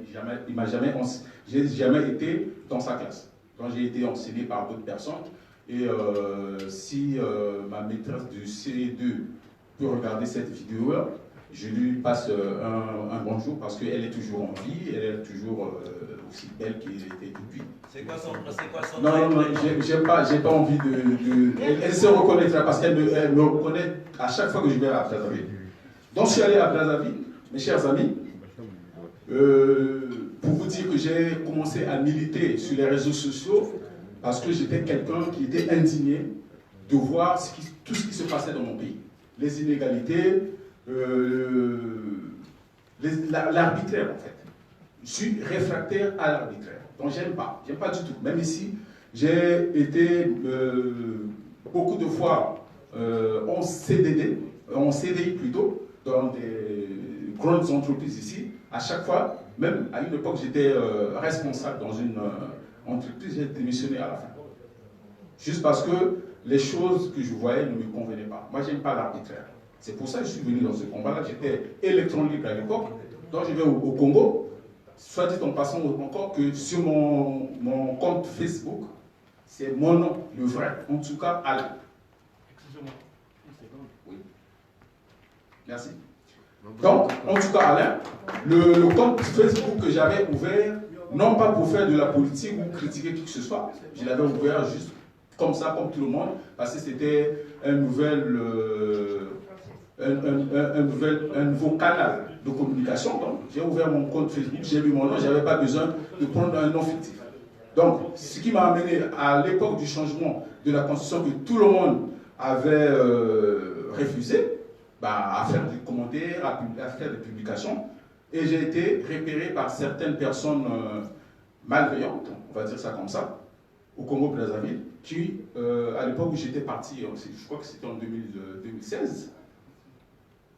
j'ai jamais été dans sa classe. Donc j'ai été enseigné par d'autres personnes. Et si ma maîtresse du CE2 peut regarder cette vidéo, je lui passe un bonjour parce qu'elle est toujours en vie, elle est toujours aussi belle qu'elle était depuis. C'est quoi son Non, j'ai pas envie de... Elle se reconnaîtra parce qu'elle me reconnaît à chaque fois que je vais à Brazzaville. Donc je suis allé à Brazzaville, mes chers amis, pour vous dire que j'ai commencé à militer sur les réseaux sociaux parce que j'étais quelqu'un qui était indigné de voir tout ce qui se passait dans mon pays. Les inégalités, l'arbitraire en fait. Je suis réfractaire à l'arbitraire. Donc j'aime pas du tout. Même ici, j'ai été beaucoup de fois en CDI plutôt, dans des grandes entreprises ici. À chaque fois, même à une époque, j'étais responsable dans une entreprise, j'ai démissionné à la fin. Juste parce que les choses que je voyais ne me convenaient pas. Moi, j'aime pas l'arbitraire. C'est pour ça que je suis venu dans ce combat-là. J'étais électron libre à l'époque. Donc je vais au Congo. Soit dit en passant encore que sur mon compte Facebook, c'est mon nom, le vrai. En tout cas, Alain. Excusez-moi. Oui. Merci. Donc, en tout cas, Alain, le compte Facebook que j'avais ouvert, non pas pour faire de la politique ou critiquer qui que ce soit, je l'avais ouvert juste comme ça, comme tout le monde, parce que c'était un nouveau canal de communication. Donc, j'ai ouvert mon compte Facebook, j'ai mis mon nom, je n'avais pas besoin de prendre un nom fictif. Donc, ce qui m'a amené à l'époque du changement de la Constitution, que tout le monde avait refusé, à faire des commentaires, à faire des publications, et j'ai été repéré par certaines personnes malveillantes, on va dire ça comme ça, au Congo-Brazzaville, qui, à l'époque où j'étais parti, je crois que c'était en 2016,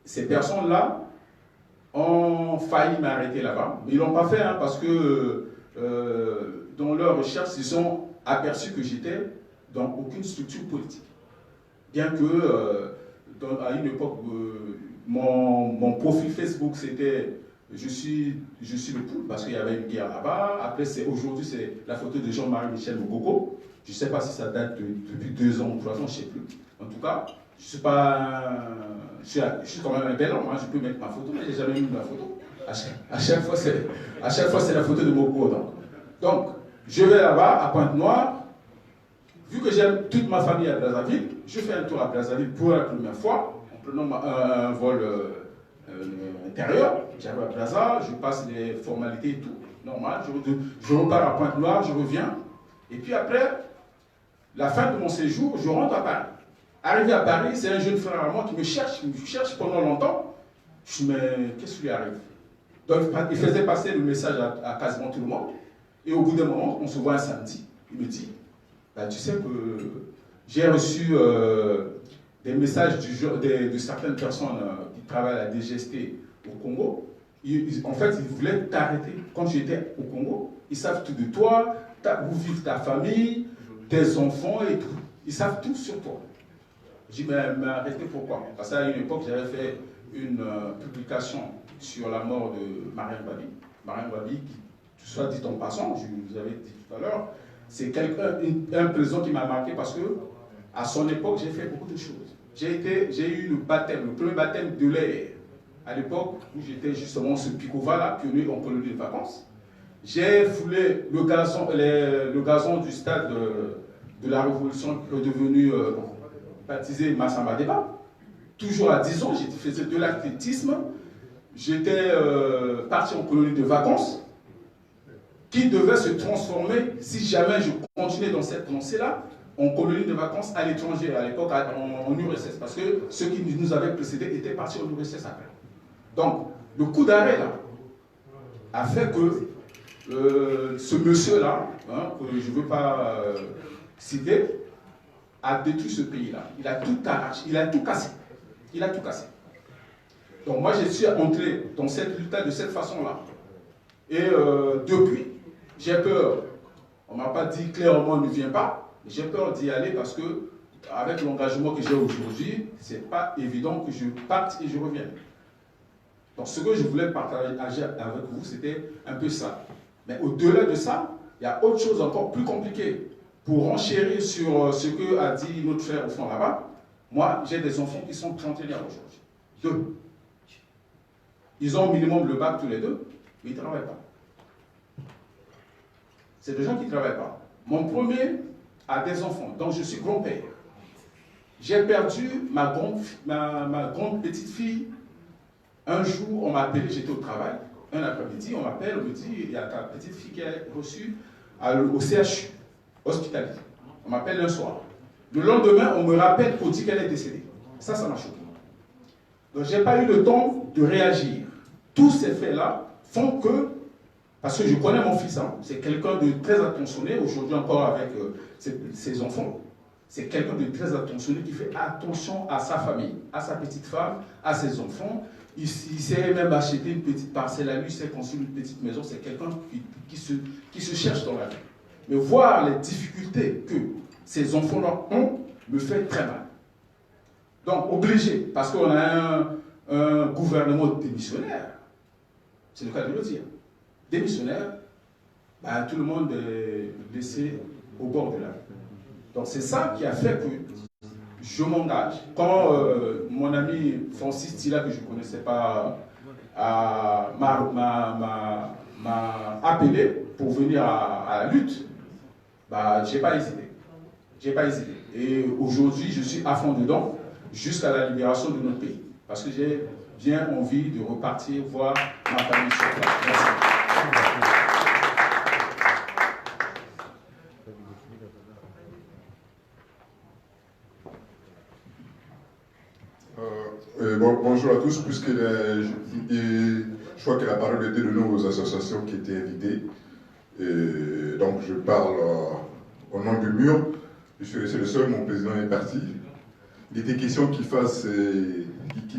ces personnes-là ont failli m'arrêter là-bas, mais ils ne l'ont pas fait parce que dans leur recherche, ils se sont aperçus que j'étais dans aucune structure politique. Bien que, à une époque, mon profil Facebook, c'était je suis le pouls parce qu'il y avait une guerre là-bas. Après, aujourd'hui, c'est la photo de Jean-Marie Michel Mokoko. Je ne sais pas si ça date depuis 2 ans ou 3 ans, je ne sais plus. En tout cas, je suis quand même un bel homme, je peux mettre ma photo, mais je n'ai jamais mis ma photo. À chaque fois, c'est la photo de Mokoko. Donc, je vais là-bas, à Pointe-Noire. Vu que j'aime toute ma famille à Brazzaville, je fais un tour à Brazzaville pour la première fois, en prenant un vol intérieur. J'arrive à Brazza, je passe les formalités et tout, normal. Je repars à Pointe-Noire, je reviens. Et puis après, la fin de mon séjour, je rentre à Paris. Arrivé à Paris, c'est un jeune frère à moi qui me cherche pendant longtemps. Je me dis, mais qu'est-ce qui lui arrive? Donc il faisait passer le message à quasiment tout le monde. Et au bout d'un moment, on se voit un samedi. Il me dit, tu sais que j'ai reçu des messages de certaines personnes qui travaillent à la DGST au Congo. En fait, ils voulaient t'arrêter. Quand j'étais au Congo, ils savent tout de toi, où vit ta famille, tes enfants et tout. Ils savent tout sur toi. Je dis, mais arrêtez pourquoi? Parce qu'à une époque, j'avais fait une publication sur la mort de Mariam Babi. Mariam Babi, qui, soit dit en passant, je vous avais dit tout à l'heure, c'est un président qui m'a marqué parce que, à son époque, j'ai fait beaucoup de choses. J'ai eu le premier baptême de l'air. À l'époque où j'étais justement ce Picova-là, pionnier en colonie de vacances. J'ai foulé le gazon du stade de la révolution devenue baptisée Massamba Débat. Toujours à 10 ans, j'ai fait de l'athlétisme. J'étais parti en colonie de vacances qui devait se transformer, si jamais je continuais dans cette lancée-là, en colonie de vacances à l'étranger, à l'époque en URSS, parce que ceux qui nous avaient précédés étaient partis en URSS après. Donc, le coup d'arrêt là a fait que ce monsieur-là, que je ne veux pas citer, a détruit ce pays-là. Il a tout arraché, il a tout cassé. Il a tout cassé. Donc moi, je suis entré dans cette lutte de cette façon-là. Et depuis, j'ai peur. On ne m'a pas dit clairement ne viens pas. J'ai peur d'y aller parce que, avec l'engagement que j'ai aujourd'hui, ce n'est pas évident que je parte et je revienne. Donc ce que je voulais partager avec vous, c'était un peu ça. Mais au-delà de ça, il y a autre chose encore plus compliquée. Pour renchérir sur ce que a dit notre frère au fond là-bas, moi, j'ai des enfants qui sont trentenaires aujourd'hui. 2. Ils ont au minimum le bac tous les 2, mais ils ne travaillent pas. C'est des gens qui ne travaillent pas. Mon premier a des enfants, donc je suis grand-père. J'ai perdu ma grande petite fille. Un jour, on m'a appelé, j'étais au travail. Un après-midi, on m'appelle, on me dit, il y a ta petite fille qui est reçue au CHU, hospitalier. On m'appelle un soir. Le lendemain, on me rappelle pour dire qu'elle est décédée. Ça m'a choqué. Donc, je n'ai pas eu le temps de réagir. Tous ces faits-là font que, parce que je connais mon fils, c'est quelqu'un de très attentionné, aujourd'hui encore avec ses enfants, c'est quelqu'un de très attentionné qui fait attention à sa famille, à sa petite femme, à ses enfants. Il s'est même acheté une petite parcelle à lui, il s'est construit une petite maison, c'est quelqu'un qui se cherche dans la vie. Mais voir les difficultés que ces enfants-là ont me fait très mal. Donc, obligé, parce qu'on a un gouvernement démissionnaire, c'est le cas de le dire, démissionnaire, tout le monde est laissé au bord de la rue. Donc, c'est ça qui a fait que je m'engage. Quand mon ami Francis Tila, que je ne connaissais pas, m'a appelé pour venir à la lutte, je n'ai pas hésité. J'ai pas hésité. Et aujourd'hui, je suis à fond dedans jusqu'à la libération de notre pays. Parce que j'ai bien envie de repartir voir ma famille sur place. Merci. Bonjour à tous, puisque je crois que la parole était de nos associations qui étaient invitées. Et donc je parle au nom du mur. Je suis resté le seul, mon président est parti. Il était question qu'il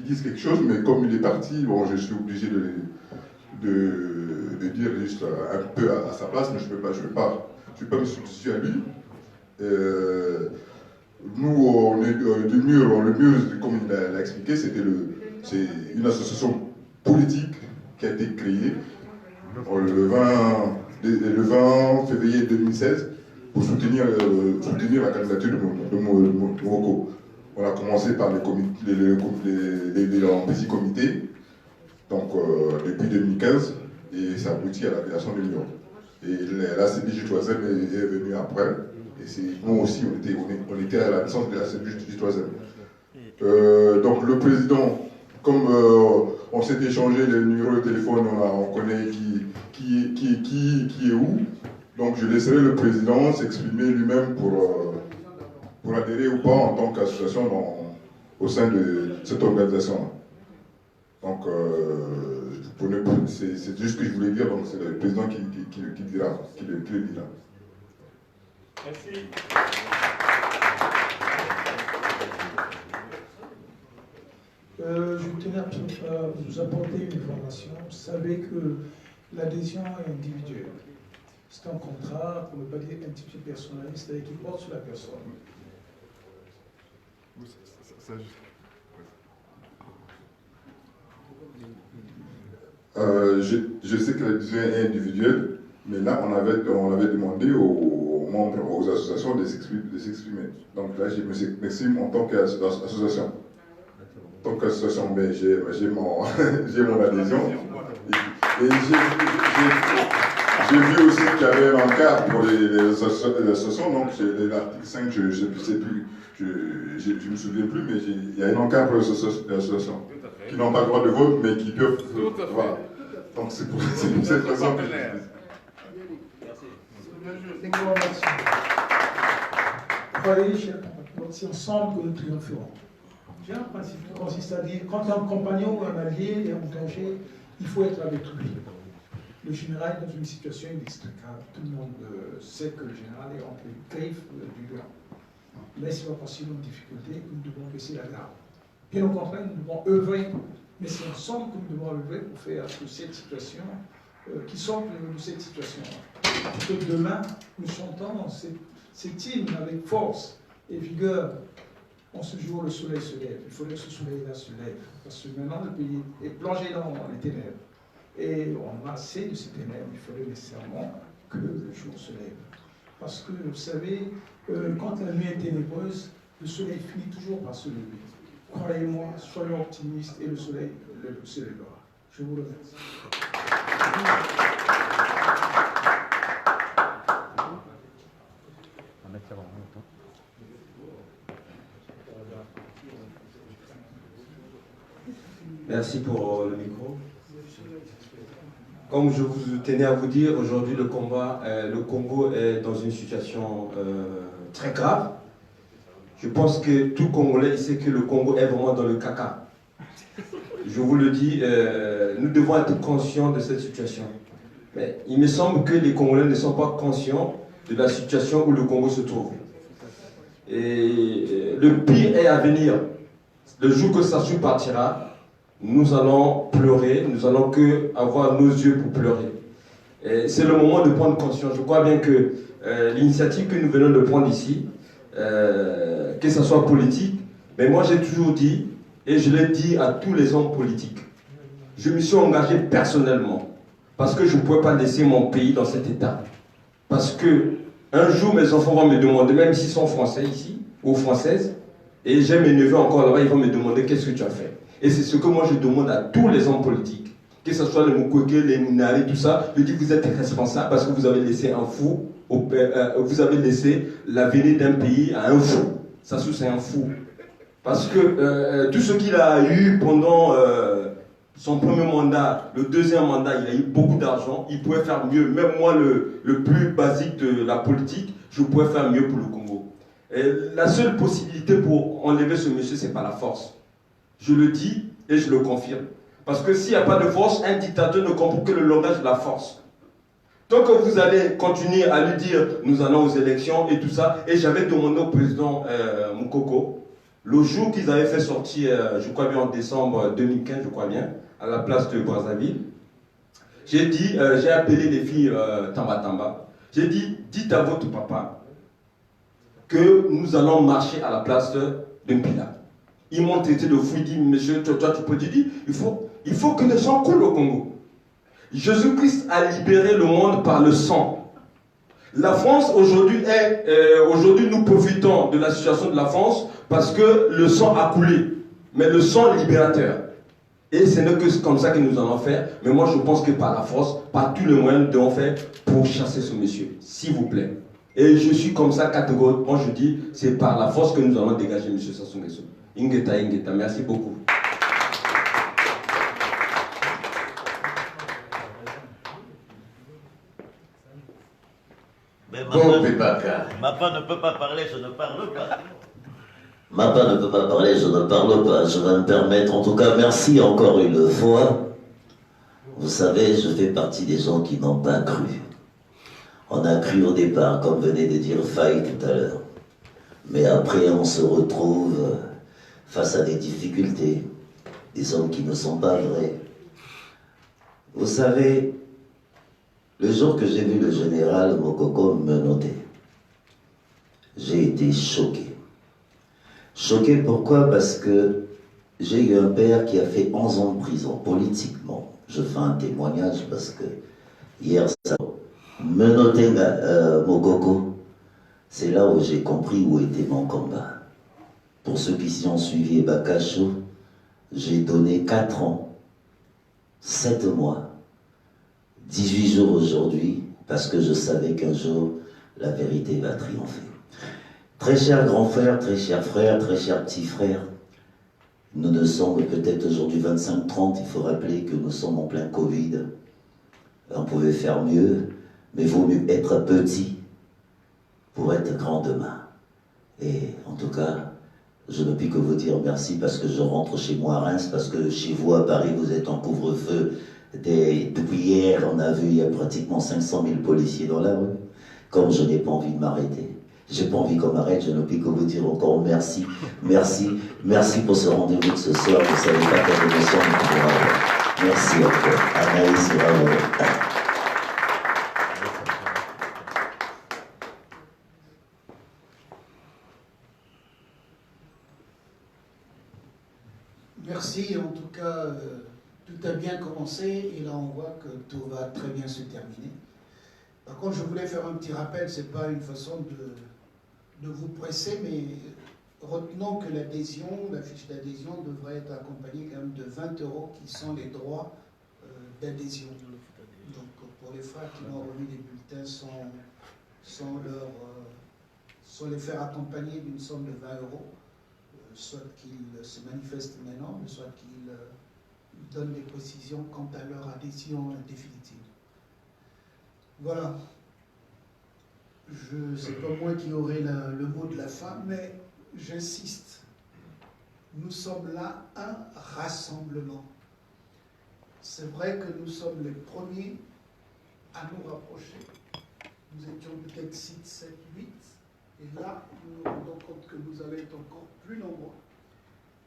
dise quelque chose, mais comme il est parti, bon, je suis obligé de dire juste un peu à sa place, mais je ne peux pas me substituer à lui. Nous, on est du mur, le mur, comme il l'a expliqué, c'est une association politique qui a été créée le 20 février 2016 pour soutenir la candidature de Morocco. On a commencé par les petits comités, donc depuis 2015, et ça aboutit à la création de l'Union. Et la CDJ3M est venue après. Et nous aussi, on était à la naissance de la CDJ3M. Donc le président, comme on s'est échangé les numéros de téléphone, on connaît qui est où. Donc je laisserai le président s'exprimer lui-même pour adhérer ou pas en tant qu'association au sein de cette organisation. Donc c'est juste ce que je voulais dire, donc c'est le président qui le dira. Merci. Je tenais à vous apporter une information. Vous savez que l'adhésion est individuelle. C'est un contrat, pour ne pas dire intitulé personnalisé, c'est-à-dire qui porte sur la personne. Je sais que l'adhésion est individuelle, mais là, on avait demandé aux membres, aux associations de s'exprimer. Donc là, je m'exprime en tant qu'association. En tant qu'association, ben, j'ai mon adhésion. Et J'ai vu aussi qu'il y avait un encart pour les associations, donc l'article 5, je ne sais plus, je me souviens plus, mais il y a un encart pour les associations qui n'ont pas le droit de vote, mais qui peuvent. Tout à fait. Voilà. Donc c'est pour cette raison que je dis. Croyez, chers compatriotes, c'est ensemble que nous triompherons. J'ai un principe qui consiste à dire, quand un compagnon ou un allié est en danger, il faut être avec lui. Le général est dans une situation inextricable. Tout le monde sait que le général est entre les griffes du lion. Mais ce n'est pas possible en difficulté que nous devons baisser la garde. Bien au contraire, nous devons œuvrer, mais c'est ensemble que nous devons œuvrer pour faire que cette situation, qui sorte de cette situation-là. Que demain, nous chantons cet hymne avec force et vigueur. En ce jour, le soleil se lève. Il faudrait que ce soleil-là se lève. Parce que maintenant, le pays est plongé dans les ténèbres. Et on a assez de ces ténèbres. Il faudrait nécessairement que le jour se lève. Parce que, vous savez, quand la nuit est ténébreuse, le soleil finit toujours par se lever. Croyez-moi, soyons optimistes et le soleil se lèvera. Je vous remercie. Merci pour le micro. Comme je vous tenais à vous dire, aujourd'hui le Congo est dans une situation très grave. Je pense que tout Congolais sait que le Congo est vraiment dans le caca. Je vous le dis, nous devons être conscients de cette situation. Mais il me semble que les Congolais ne sont pas conscients de la situation où le Congo se trouve. Et le pire est à venir. Le jour que Sassou partira, nous allons pleurer, nous allons avoir nos yeux pour pleurer. C'est le moment de prendre conscience. Je crois bien que l'initiative que nous venons de prendre ici, que ce soit politique, mais moi j'ai toujours dit, et je l'ai dit à tous les hommes politiques, je me suis engagé personnellement, parce que je ne pouvais pas laisser mon pays dans cet état. Parce que un jour mes enfants vont me demander, même s'ils sont français ici, ou françaises, et j'ai mes neveux encore là-bas, ils vont me demander qu'est-ce que tu as fait. Et c'est ce que moi je demande à tous les hommes politiques, que ce soit les Mukwege, les Minari, tout ça. Je dis vous êtes responsables parce que vous avez laissé un fou, vous avez laissé l'avenir d'un pays à un fou. Sassou c'est un fou. Parce que tout ce qu'il a eu pendant son premier mandat, le deuxième mandat, il a eu beaucoup d'argent, il pouvait faire mieux. Même moi, le plus basique de la politique, je pouvais faire mieux pour le Congo. Et la seule possibilité pour enlever ce monsieur, c'est par la force. Je le dis et je le confirme. Parce que s'il n'y a pas de force, un dictateur ne comprend que le langage de la force. Tant que vous allez continuer à lui dire nous allons aux élections et tout ça, et j'avais demandé au président Moukoko, le jour qu'ils avaient fait sortir, je crois bien en décembre 2015, je crois bien, à la place de Brazzaville, j'ai dit, j'ai appelé les filles Tamba Tamba, j'ai dit, dites à votre papa que nous allons marcher à la place de Mpila. Ils m'ont traité de fou, ils disent, monsieur, toi tu peux dire, il faut que les gens coulent au Congo. Jésus-Christ a libéré le monde par le sang. La France aujourd'hui aujourd'hui nous profitons de la situation de la France parce que le sang a coulé, mais le sang libérateur. Et ce n'est que comme ça que nous allons faire. Mais moi je pense que par la force, par tous les moyens, nous devons faire pour chasser ce monsieur, s'il vous plaît. Et je suis comme ça catégorique. Moi je dis, c'est par la force que nous allons dégager monsieur Sassou Nguesso. Ingeta, merci beaucoup. Mais Mapa ne peut pas parler, je ne parle pas. Mapa ne peut pas parler, je ne parle pas. Je vais me permettre, en tout cas, merci encore une fois. Vous savez, je fais partie des gens qui n'ont pas cru. On a cru au départ, comme venait de dire Faye tout à l'heure. Mais après, on se retrouve face à des difficultés, des hommes qui ne sont pas vrais. Vous savez, le jour que j'ai vu le général Mokoko me noter, j'ai été choqué. Choqué pourquoi? Parce que j'ai eu un père qui a fait 11 ans de prison, politiquement. Je fais un témoignage parce que hier, ça me noter Mokoko, c'est là où j'ai compris où était mon combat. Pour ceux qui s'y ont suivi Bakacho, j'ai donné 4 ans, 7 mois, 18 jours aujourd'hui parce que je savais qu'un jour, la vérité va triompher. Très chers grands frères, très chers frères, très chers petits frères, nous ne sommes peut-être aujourd'hui 25-30, il faut rappeler que nous sommes en plein Covid. On pouvait faire mieux, mais il vaut mieux être petit pour être grand demain. Et en tout cas, je ne puis que vous dire merci parce que je rentre chez moi à Reims, parce que chez vous à Paris, vous êtes en couvre-feu. Depuis hier, on a vu, il y a pratiquement 500 000 policiers dans la rue. Comme je n'ai pas envie de m'arrêter. J'ai pas envie qu'on m'arrête, je ne puis que vous dire encore merci, merci, merci pour ce rendez-vous de ce soir. Vous ne savez pas quelle émotion nous pouvons avoir. Merci encore. Anaïs, bravo. Merci, en tout cas, tout a bien commencé et là on voit que tout va très bien se terminer. Par contre, je voulais faire un petit rappel, ce n'est pas une façon de vous presser, mais retenons que l'adhésion, la fiche d'adhésion devrait être accompagnée quand même de 20 € qui sont les droits d'adhésion. Donc pour les frères qui m'ont remis des bulletins sans les faire accompagner d'une somme de 20 €, soit qu'ils se manifestent maintenant, soit qu'ils donnent des précisions quant à leur adhésion définitive. Voilà. C'est pas moi qui aurai le mot de la fin, mais j'insiste. Nous sommes là un rassemblement. C'est vrai que nous sommes les premiers à nous rapprocher. Nous étions peut-être 6, 7, 8. Et là, nous nous rendons compte que nous allons être encore plus nombreux.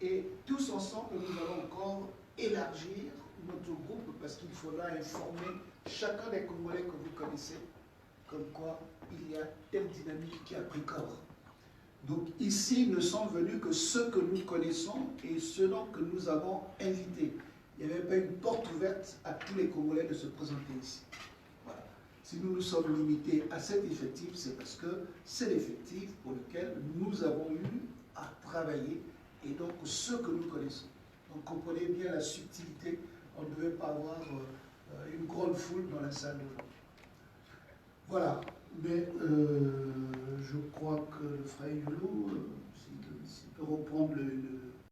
Et tous ensemble, nous allons encore élargir notre groupe parce qu'il faudra informer chacun des Congolais que vous connaissez comme quoi il y a telle dynamique qui a pris corps. Donc ici ne sont venus que ceux que nous connaissons et ceux donc que nous avons invités. Il n'y avait pas une porte ouverte à tous les Congolais de se présenter ici. Voilà. Si nous nous sommes limités à cet effectif, c'est parce que c'est l'effectif pour lequel nous avons eu à travailler et donc ceux que nous connaissons. Donc comprenez bien la subtilité. On ne devait pas avoir une grande foule dans la salle d'aujourd'hui. Voilà, mais je crois que le frère Yolo, s'il peut reprendre le